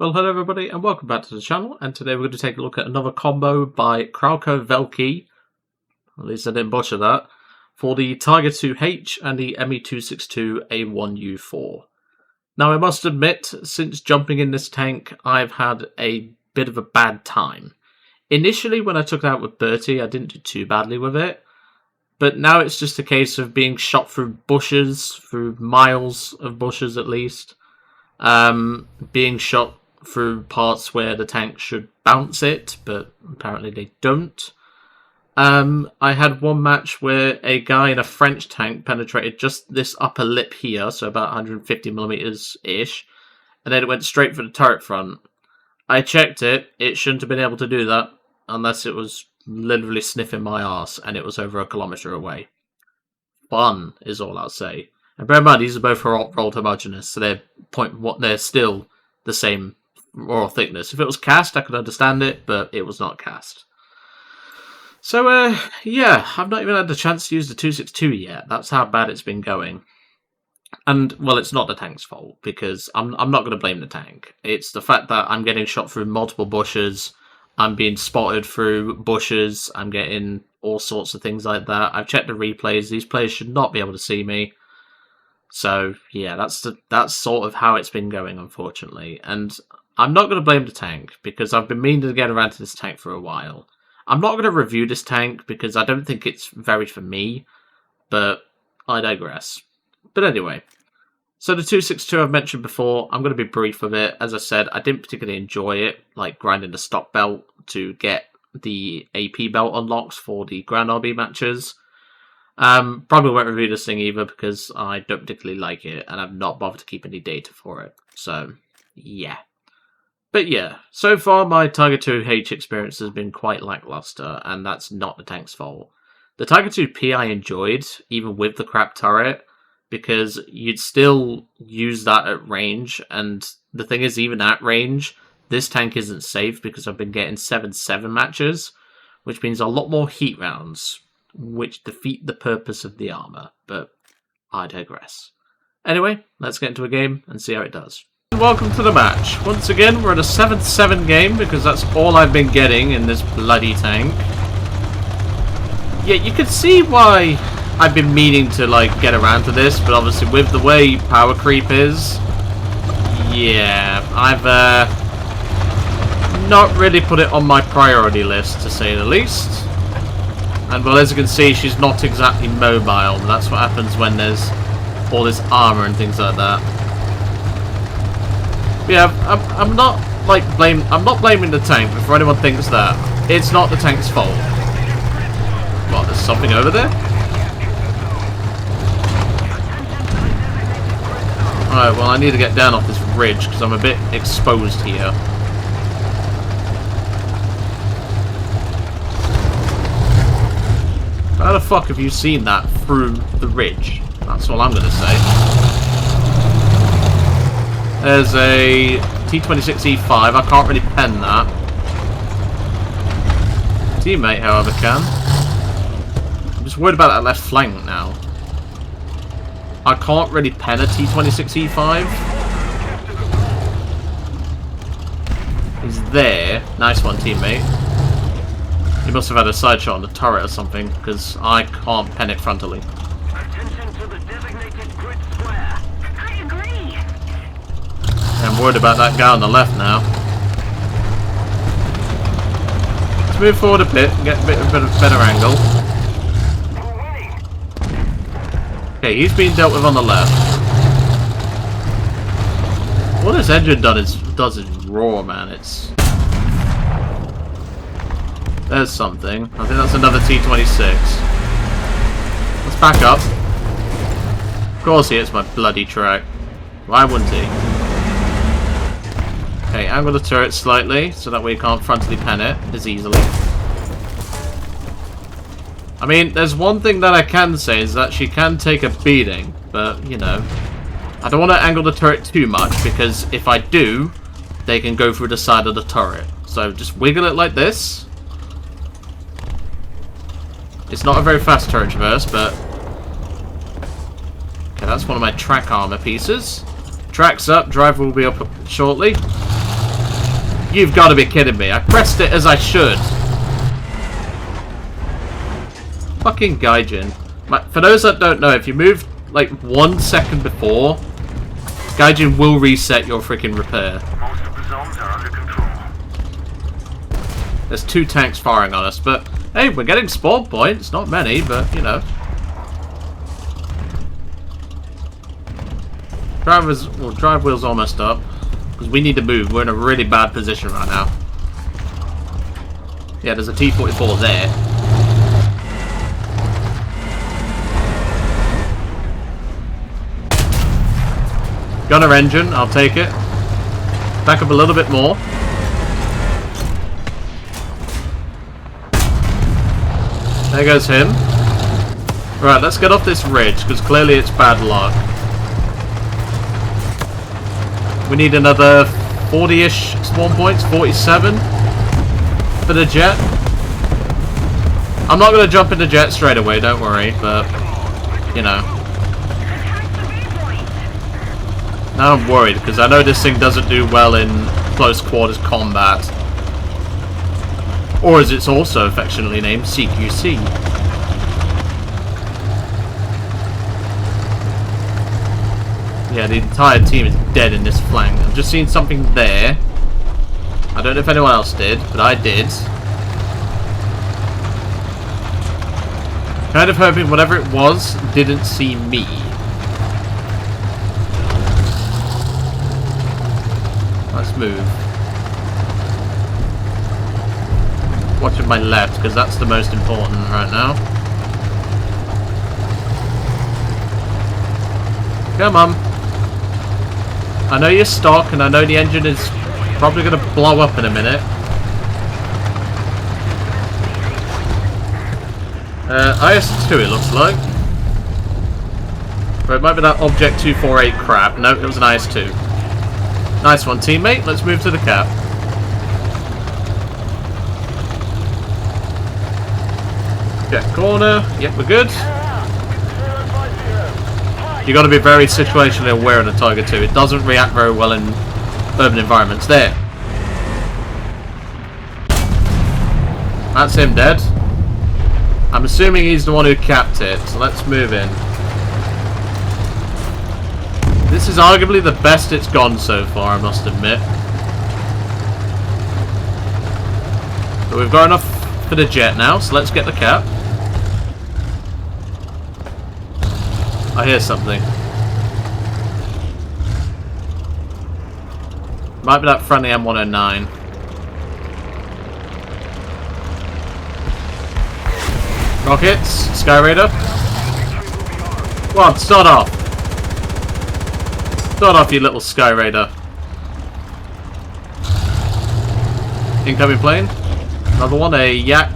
Well, hello everybody and welcome back to the channel, and today we're going to take a look at another combo by Kralko Velky, at least I didn't butcher that, for the Tiger IIH and the Me-262 A1U4. Now I must admit, since jumping in this tank, I've had a bit of a bad time. Initially when I took it out with Bertie, I didn't do too badly with it, but now it's just a case of being shot through bushes, through miles of bushes at least, being shot through parts where the tank should bounce it, but apparently they don't. I had one match where a guy in a French tank penetrated just this upper lip here, so about 150mm-ish, and then it went straight for the turret front. I checked it, it shouldn't have been able to do that, unless it was literally sniffing my arse, and it was over 1 kilometre away. Fun, is all I'll say. And bear in mind, these are both rolled homogeneous, so they're still the same raw thickness. If it was cast, I could understand it, but it was not cast. So, yeah, I've not even had the chance to use the 262 yet. That's how bad it's been going. And, well, it's not the tank's fault, because I'm not going to blame the tank. It's the fact that I'm getting shot through multiple bushes, I'm being spotted through bushes, I'm getting all sorts of things like that. I've checked the replays, these players should not be able to see me. So, yeah, that's sort of how it's been going, unfortunately. And I'm not going to blame the tank, because I've been meaning to get around to this tank for a while. I'm not going to review this tank, because I don't think it's very for me, but I digress. But anyway, so the 262 I've mentioned before, I'm going to be brief with it. As I said, I didn't particularly enjoy it, like grinding the stock belt to get the AP belt unlocks for the Grand RB matches. Probably won't review this thing either, because I don't particularly like it, and I've not bothered to keep any data for it. So, yeah. But yeah, so far my Tiger IIH experience has been quite lackluster, and that's not the tank's fault. The Tiger IIP I enjoyed, even with the crap turret, because you'd still use that at range, and the thing is, even at range, this tank isn't safe because I've been getting 7-7 matches, which means a lot more heat rounds, which defeat the purpose of the armour, but I digress. Anyway, let's get into a game and see how it does. Welcome to the match. Once again, we're at a 7-7 game, because that's all I've been getting in this bloody tank. Yeah, you can see why I've been meaning to, like, get around to this, but obviously with the way power creep is, yeah, I've, not really put it on my priority list, to say the least. And, well, as you can see, she's not exactly mobile. That's what happens when there's all this armour and things like that. Yeah, I'm not blaming the tank, before anyone thinks that. It's not the tank's fault. What, there's something over there? Alright, well I need to get down off this ridge, because I'm a bit exposed here. How the fuck have you seen that through the ridge? That's all I'm going to say. There's a T26E5. I can't really pen that. Teammate, however, can. I'm just worried about that left flank now. I can't really pen a T26E5. He's there. Nice one, teammate. He must have had a side shot on the turret or something, because I can't pen it frontally. I'm worried about that guy on the left now. Let's move forward a bit and get a bit of a better angle. Okay, he's being dealt with on the left. What this engine does is raw, man. It's... There's something. I think that's another T26. Let's back up. Of course he hits my bloody track. Why wouldn't he? Okay, angle the turret slightly, so that way you can't frontally pen it as easily. I mean, there's one thing that I can say, is that she can take a beating, but, you know, I don't want to angle the turret too much, because if I do, they can go through the side of the turret. So just wiggle it like this. It's not a very fast turret traverse, but... Okay, that's one of my track armor pieces. Track's up, driver will be up shortly. You've got to be kidding me. I pressed it as I should. Fucking Gaijin. For those that don't know, if you move like 1 second before, Gaijin will reset your freaking repair. Most of the zones are under control. There's 2 tanks firing on us, but hey, we're getting spawn points. Not many, but you know. Drive wheel's almost up. Because we need to move. We're in a really bad position right now. Yeah, there's a T-44 there. Gunner engine, I'll take it. Back up a little bit more. There goes him. Right, let's get off this ridge, because clearly it's bad luck. We need another 40-ish spawn points, 47 for the jet. I'm not going to jump into jet straight away, don't worry, but, you know. Now I'm worried, because I know this thing doesn't do well in close quarters combat. Or as it's also affectionately named, CQC. Yeah, the entire team is dead in this flank. I've just seen something there. I don't know if anyone else did, but I did. Kind of hoping whatever it was didn't see me. Let's move. Watching my left, because that's the most important right now. Come on. I know you're stock, and I know the engine is probably going to blow up in a minute. IS-2 it looks like. Or it might be that Object 248 crap. No, it was an IS-2. Nice one, teammate. Let's move to the cap. Get corner. Yep, we're good. You got to be very situationally aware of the Tiger II. It doesn't react very well in urban environments. There. That's him dead. I'm assuming he's the one who capped it, so let's move in. This is arguably the best it's gone so far, I must admit. But we've got enough for the jet now, so let's get the cap. I hear something. Might be that friendly M109. Rockets, Sky Raider. Come on, start off. Start off, you little Sky Raider. Incoming plane. Another one, a Yak.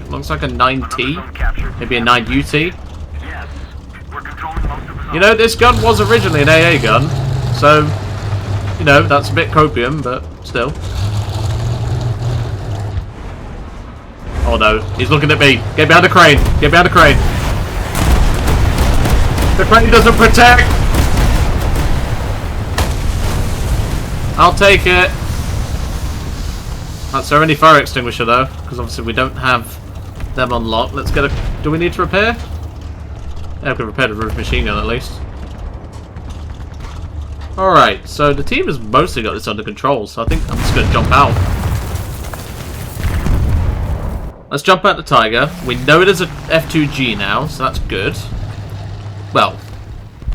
Looks like a 9T. Maybe a 9UT. You know, this gun was originally an AA gun, so, you know, that's a bit copium, but still. Oh no, he's looking at me. Get behind the crane. Get behind the crane. The crane doesn't protect. I'll take it. That's our only fire extinguisher though, because obviously we don't have them unlocked. Let's get a... Do we need to repair? Yeah, we can repair the roof machine gun at least. Alright, so the team has mostly got this under control, so I think I'm just going to jump out. Let's jump out the Tiger. We know it is a F2G now, so that's good. Well,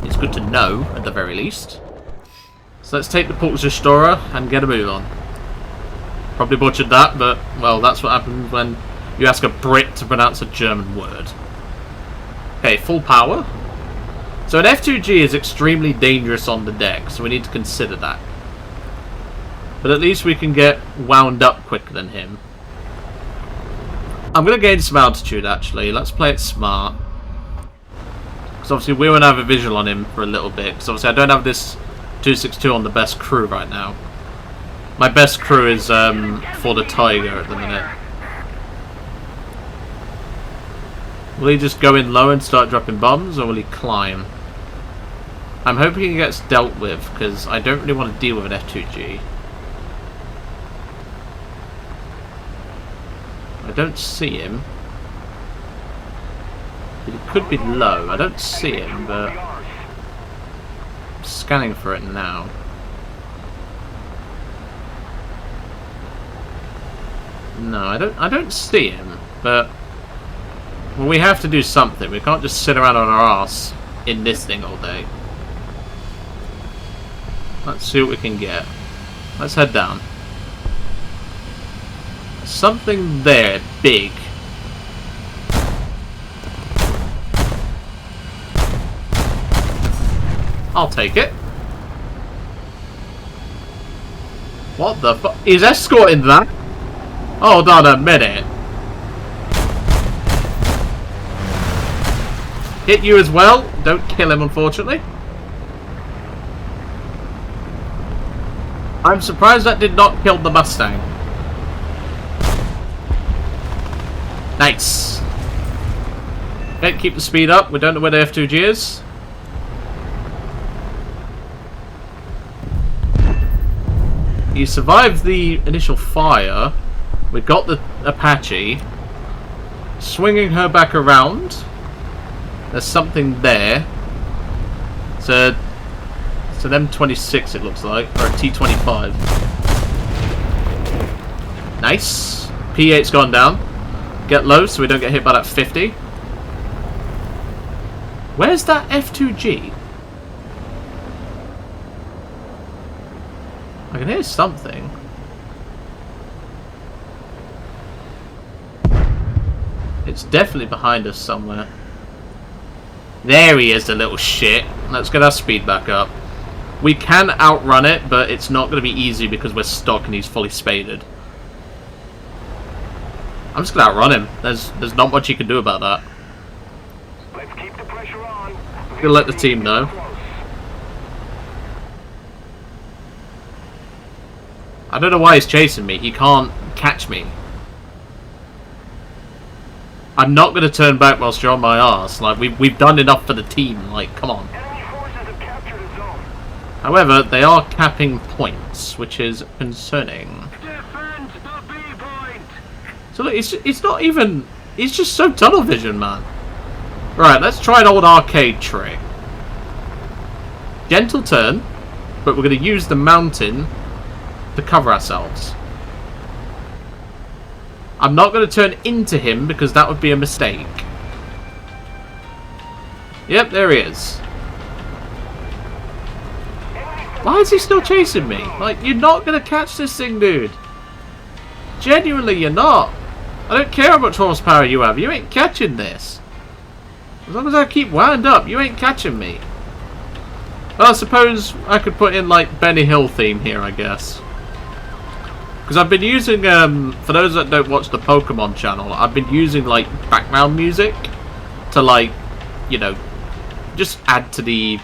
it's good to know, at the very least. So let's take the Pulse Restorer and get a move on. Probably butchered that, but, well, that's what happens when you ask a Brit to pronounce a German word. Okay, full power. So an F2G is extremely dangerous on the deck, so we need to consider that. But at least we can get wound up quicker than him. I'm going to gain some altitude, actually. Let's play it smart. Because obviously we won't have a visual on him for a little bit. Because obviously I don't have this 262 on the best crew right now. My best crew is for the Tiger at the minute. Will he just go in low and start dropping bombs, or will he climb? I'm hoping he gets dealt with, because I don't really want to deal with an F2G. don't see him. He could be low. I don't see him, but I'm scanning for it now. No, I don't see him, but well, we have to do something. We can't just sit around on our arse in this thing all day. Let's see what we can get. Let's head down. Something there, big. I'll take it. What the fuck? He's escorting that? Hold on a minute. Hit you as well. Don't kill him, unfortunately. I'm surprised that did not kill the Mustang. Nice. Okay, keep the speed up. We don't know where the F2G is. He survived the initial fire. We got the Apache. Swinging her back around. There's something there. It's an M26 it looks like. Or a T25. Nice. P8's gone down. Get low so we don't get hit by that 50. Where's that F2G? I can hear something. It's definitely behind us somewhere. There he is, the little shit. Let's get our speed back up. We can outrun it, but it's not going to be easy because we're stuck and he's fully spaded. I'm just going to outrun him. There's not much you can do about that. Let's keep the pressure on. I'm going to let the team know. I don't know why he's chasing me. He can't catch me. I'm not going to turn back whilst you're on my arse. Like, we've done enough for the team. Like, come on. Enemy forces have captured a zone. However, they are capping points, which is concerning. Defend the B point. So look, it's not even... It's just so tunnel vision, man. Right, let's try an old arcade trick. Gentle turn, but we're going to use the mountain to cover ourselves. I'm not going to turn into him because that would be a mistake. Yep, there he is. Why is he still chasing me? Like, you're not going to catch this thing, dude. Genuinely, you're not. I don't care how much horsepower you have. You ain't catching this. As long as I keep wound up, you ain't catching me. Well, I suppose I could put in, like, Benny Hill theme here, I guess. Because I've been using, for those that don't watch the Pokemon channel, I've been using, like, background music to, like, you know, just add to the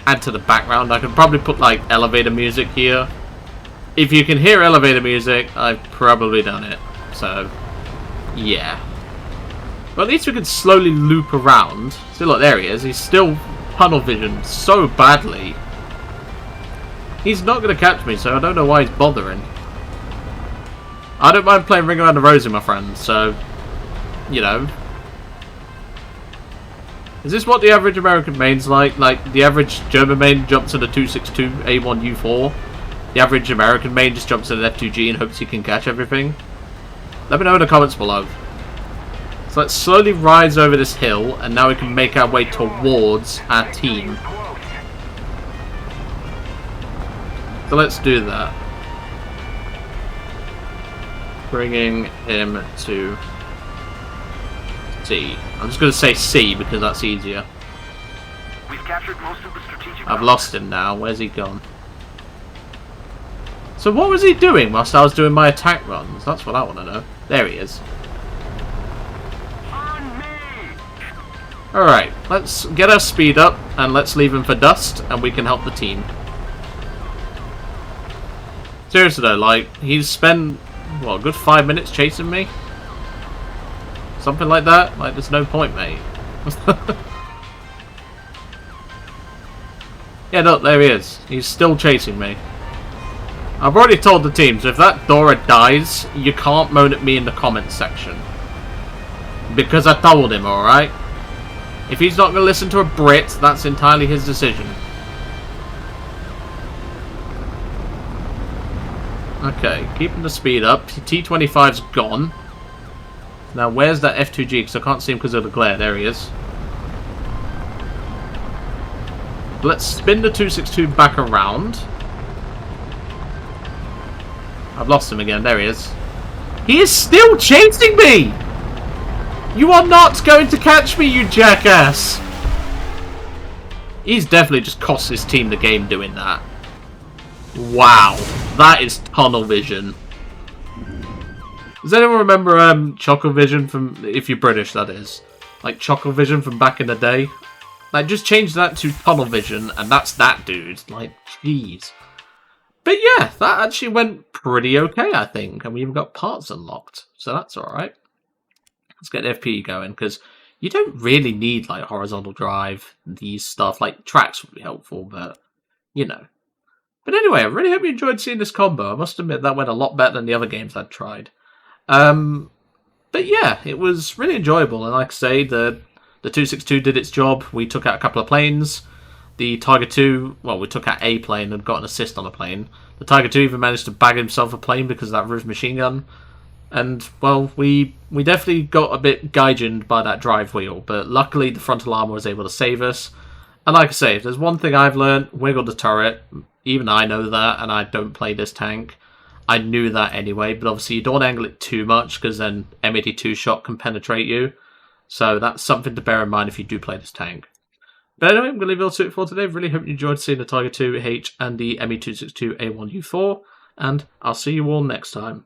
background. I could probably put, like, elevator music here. If you can hear elevator music, I've probably done it. So, yeah. But at least we can slowly loop around. See, look, there he is. He's still tunnel vision so badly. He's not going to catch me, so I don't know why he's bothering. I don't mind playing Ring Around the Rosie, my friend, so, you know. Is this what the average American main's like? Like, the average German main jumps in a 262 A1 U4. The average American main just jumps in an F2G and hopes he can catch everything. Let me know in the comments below. So let's slowly rise over this hill, and now we can make our way towards our team. So let's do that. Bringing him to C. I'm just going to say C because that's easier. We've captured most of the strategic. I've lost him now. Where's he gone? So what was he doing whilst I was doing my attack runs? That's what I want to know. There he is. On me. Alright, let's get our speed up and let's leave him for dust and we can help the team. Seriously though, like, he's spent, what, a good 5 minutes chasing me? Something like that? Like, there's no point, mate. Yeah, look, there he is. He's still chasing me. I've already told the team, so if that Dora dies, you can't moan at me in the comments section. Because I told him, alright? If he's not going to listen to a Brit, that's entirely his decision. Okay, keeping the speed up. T25's gone. Now, where's that F2G? Because I can't see him because of the glare. There he is. Let's spin the 262 back around. I've lost him again. There he is. He is still chasing me! You are not going to catch me, you jackass! He's definitely just cost his team the game doing that. Wow. That is tunnel vision. Does anyone remember Choco Vision from, if you're British that is, like Choco Vision from back in the day? Like, just change that to tunnel vision and that's that dude. Like, jeez. But yeah, that actually went pretty okay, I think. And we even got parts unlocked. So that's alright. Let's get the FP going, because you don't really need, like, horizontal drive, these stuff. Like, tracks would be helpful, but, you know. But anyway, I really hope you enjoyed seeing this combo. I must admit, that went a lot better than the other games I'd tried. But yeah, it was really enjoyable. And like I say, the 262 did its job. We took out a couple of planes. The Tiger II, well, we took out a plane and got an assist on a plane. The Tiger II even managed to bag himself a plane because of that roof machine gun. And, well, we definitely got a bit gaijined by that drive wheel. But luckily, the frontal armour was able to save us. And like I say, if there's one thing I've learned, wiggle the turret. Even I know that, and I don't play this tank. I knew that anyway, but obviously you don't angle it too much, because then M82 shot can penetrate you. So that's something to bear in mind if you do play this tank. But anyway, I'm going to leave it all to it for today. Really hope you enjoyed seeing the Tiger IIH and the Me-262 A1U4, and I'll see you all next time.